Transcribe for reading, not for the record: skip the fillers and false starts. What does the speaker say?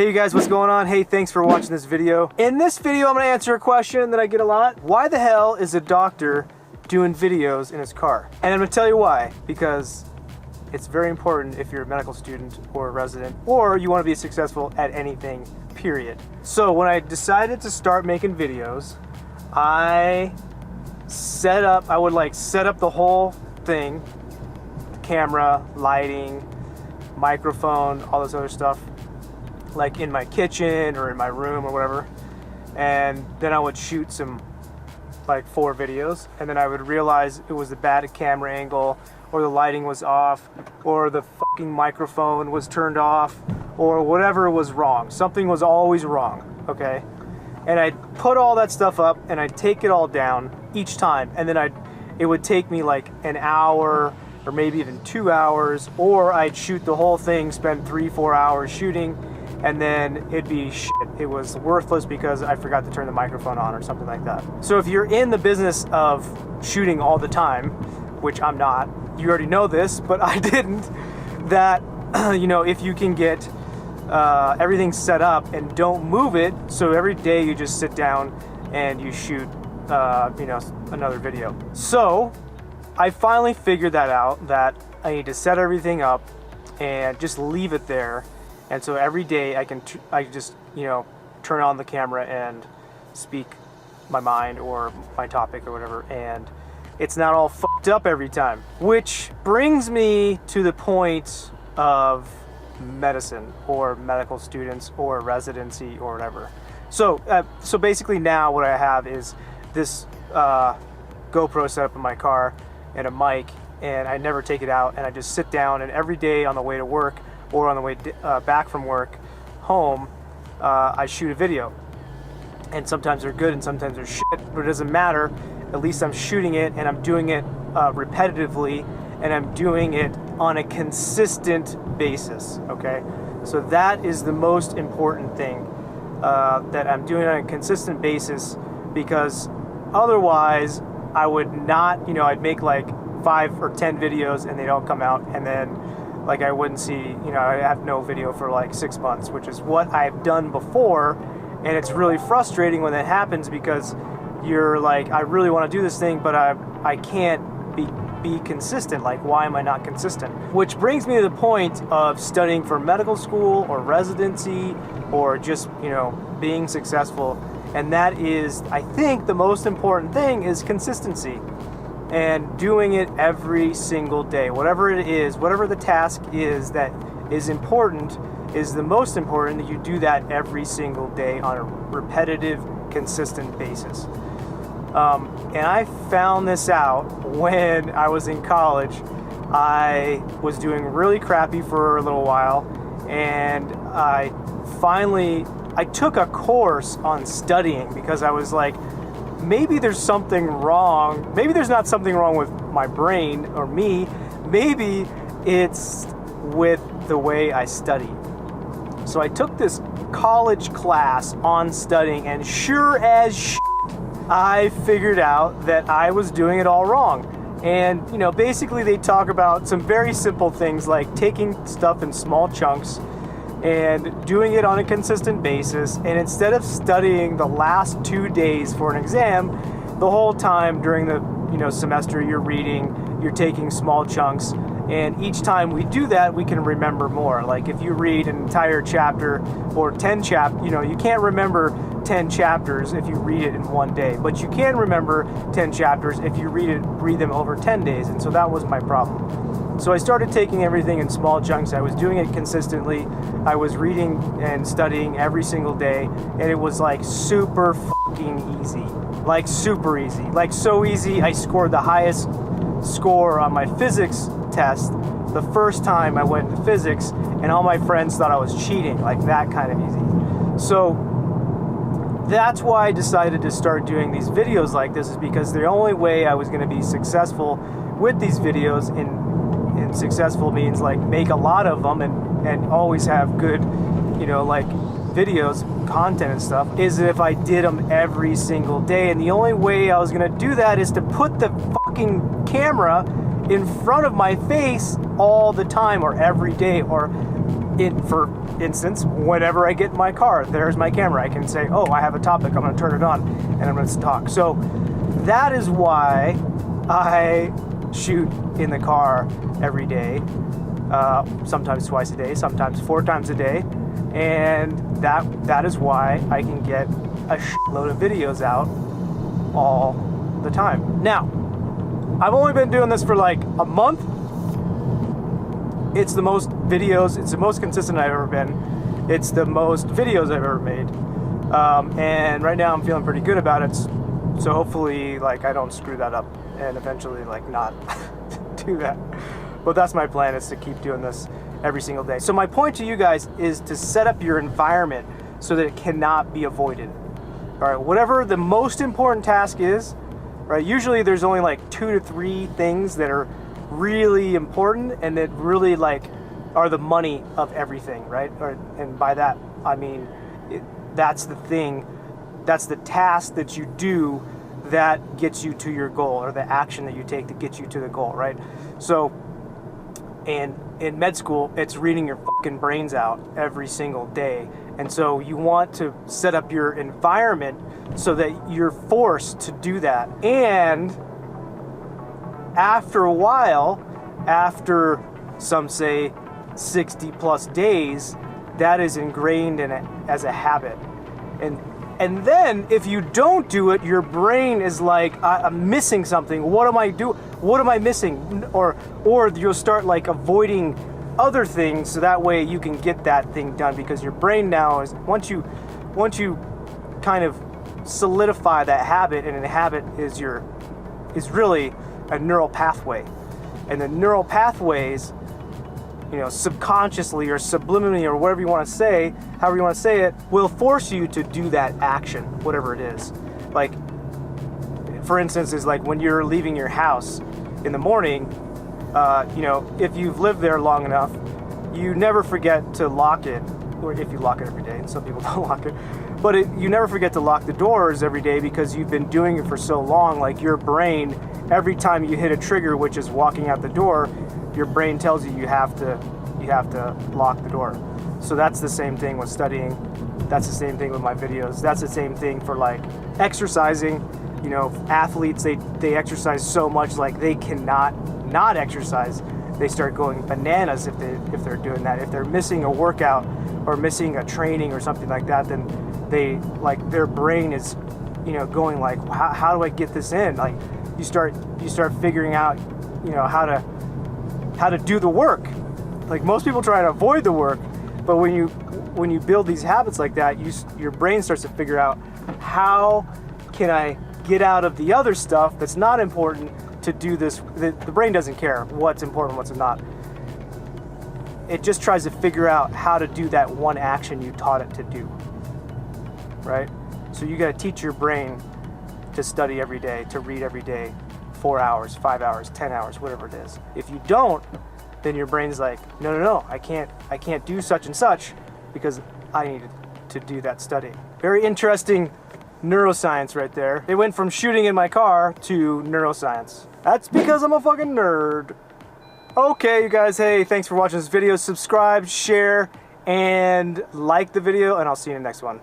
Hey you guys, what's going on? Hey, thanks for watching this video. In this video, I'm gonna answer a question that I get a lot. Why the hell is a doctor doing videos in his car? And I'm gonna tell you why, because it's very important if you're a medical student or a resident, or you wanna be successful at anything, period. So when I decided to start making videos, I would set up the whole thing, camera, lighting, microphone, all this other stuff, like in my kitchen or in my room or whatever, and then I would shoot some like 4 videos, and then I would realize it was the bad camera angle, or the lighting was off, or the fucking microphone was turned off, or whatever was wrong. Something was always wrong, okay? And I'd put all that stuff up and I'd take it all down each time, and then it would take me like an hour or maybe even 2 hours, or I'd shoot the whole thing, spend 3-4 hours shooting, and then it'd be shit. It was worthless because I forgot to turn the microphone on or something like that. So if you're in the business of shooting all the time, which I'm not, you already know this, but I didn't, that, you know, if you can get everything set up and don't move it, so every day you just sit down and you shoot, you know, another video. So I finally figured that out, that I need to set everything up and just leave it there. And so every day I just, you know, turn on the camera and speak my mind or my topic or whatever, and it's not all fucked up every time. Which brings me to the point of medicine or medical students or residency or whatever. So basically now what I have is this GoPro set up in my car and a mic, and I never take it out, and I just sit down, and every day on the way to work or on the way back from work home, I shoot a video. And sometimes they're good and sometimes they're shit, but it doesn't matter. At least I'm shooting it, and I'm doing it repetitively, and I'm doing it on a consistent basis, okay? So that is the most important thing, that I'm doing on a consistent basis, because otherwise I would not, you know, I'd make like 5 or 10 videos and they'd all come out, and then like I wouldn't see, you know, I have no video for like 6 months, which is what I've done before. And it's really frustrating when that happens, because you're like, I really want to do this thing, but I can't be consistent. Like, why am I not consistent? Which brings me to the point of studying for medical school or residency, or just, you know, being successful. And that is, I think the most important thing is consistency. And doing it every single day, whatever it is, whatever the task is that is important, is the most important, that you do that every single day on a repetitive, consistent basis. And I found this out when I was in college. I was doing really crappy for a little while, and I took a course on studying, because I was like, maybe there's something wrong. Maybe there's not something wrong with my brain or me. Maybe it's with the way I study. So I took this college class on studying, and sure as shit, I figured out that I was doing it all wrong. And, you know, basically they talk about some very simple things like taking stuff in small chunks and doing it on a consistent basis, and instead of studying the last 2 days for an exam, the whole time during the, you know, semester you're reading, you're taking small chunks, and each time we do that we can remember more. Like if you read an entire chapter or 10 you know, you can't remember 10 chapters if you read it in one day, but you can remember 10 chapters if you read them over 10 days, and so that was my problem. So I started taking everything in small chunks. I was doing it consistently. I was reading and studying every single day, and it was like super fucking easy. Like super easy. Like so easy, I scored the highest score on my physics test the first time I went into physics, and all my friends thought I was cheating. Like that kind of easy. So that's why I decided to start doing these videos like this, is because the only way I was going to be successful with these videos, and successful means like make a lot of them and always have good, you know, like videos, content and stuff, is if I did them every single day. And the only way I was going to do that is to put the fucking camera in front of my face all the time, or every day, or for instance, whenever I get in my car, there's my camera. I can say, oh, I have a topic, I'm gonna turn it on, and I'm gonna talk. So that is why I shoot in the car every day, sometimes twice a day, sometimes 4 times a day, and that is why I can get a shitload of videos out all the time. Now, I've only been doing this for like a month. It's the most videos, it's the most consistent I've ever been. It's the most videos I've ever made. And right now I'm feeling pretty good about it. So hopefully like I don't screw that up and eventually like not do that. But that's my plan, is to keep doing this every single day. So my point to you guys is to set up your environment so that it cannot be avoided. All right, whatever the most important task is, right? Usually there's only like 2 to 3 things that are really important and that really like are the money of everything, right? And by that I mean that's the thing, that's the task that you do that gets you to your goal, or the action that you take to get you to the goal, right? So, and in med school, it's reading your fucking brains out every single day. And so you want to set up your environment so that you're forced to do that. And after a while, after some say 60 plus days, that is ingrained in it as a habit. And then if you don't do it, your brain is like, I'm missing something. What am I doing? What am I missing? Or you'll start like avoiding other things so that way you can get that thing done, because your brain now is, once you kind of solidify that habit, and a habit is really a neural pathway. And the neural pathways, you know, subconsciously or subliminally or whatever you want to say, however you want to say it, will force you to do that action, whatever it is. Like, for instance, is like when you're leaving your house in the morning, you know, if you've lived there long enough, you never forget to lock it, or if you lock it every day, and some people don't lock it, but you never forget to lock the doors every day because you've been doing it for so long. Like your brain, every time you hit a trigger, which is walking out the door, your brain tells you you have to lock the door. So that's the same thing with studying. That's the same thing with my videos. That's the same thing for like exercising. You know, athletes, they exercise so much, like they cannot not exercise. They start going bananas if they're doing that. If they're missing a workout or missing a training or something like that, then they, like, their brain is, you know, going like, how do I get this in? Like you start figuring out, you know, how to do the work. Like most people try to avoid the work, but when you build these habits like that, your brain starts to figure out, how can I get out of the other stuff that's not important to do this. The brain doesn't care what's important, what's not. It just tries to figure out how to do that one action you taught it to do, right? So you got to teach your brain to study every day, to read every day, 4 hours, 5 hours, 10 hours, whatever it is. If you don't, then your brain's like, no, I can't do such and such because I need to do that study. Very interesting neuroscience right there. It went from shooting in my car to neuroscience. That's because I'm a fucking nerd. Okay, you guys, hey, thanks for watching this video. Subscribe, share, and like the video, and I'll see you in the next one.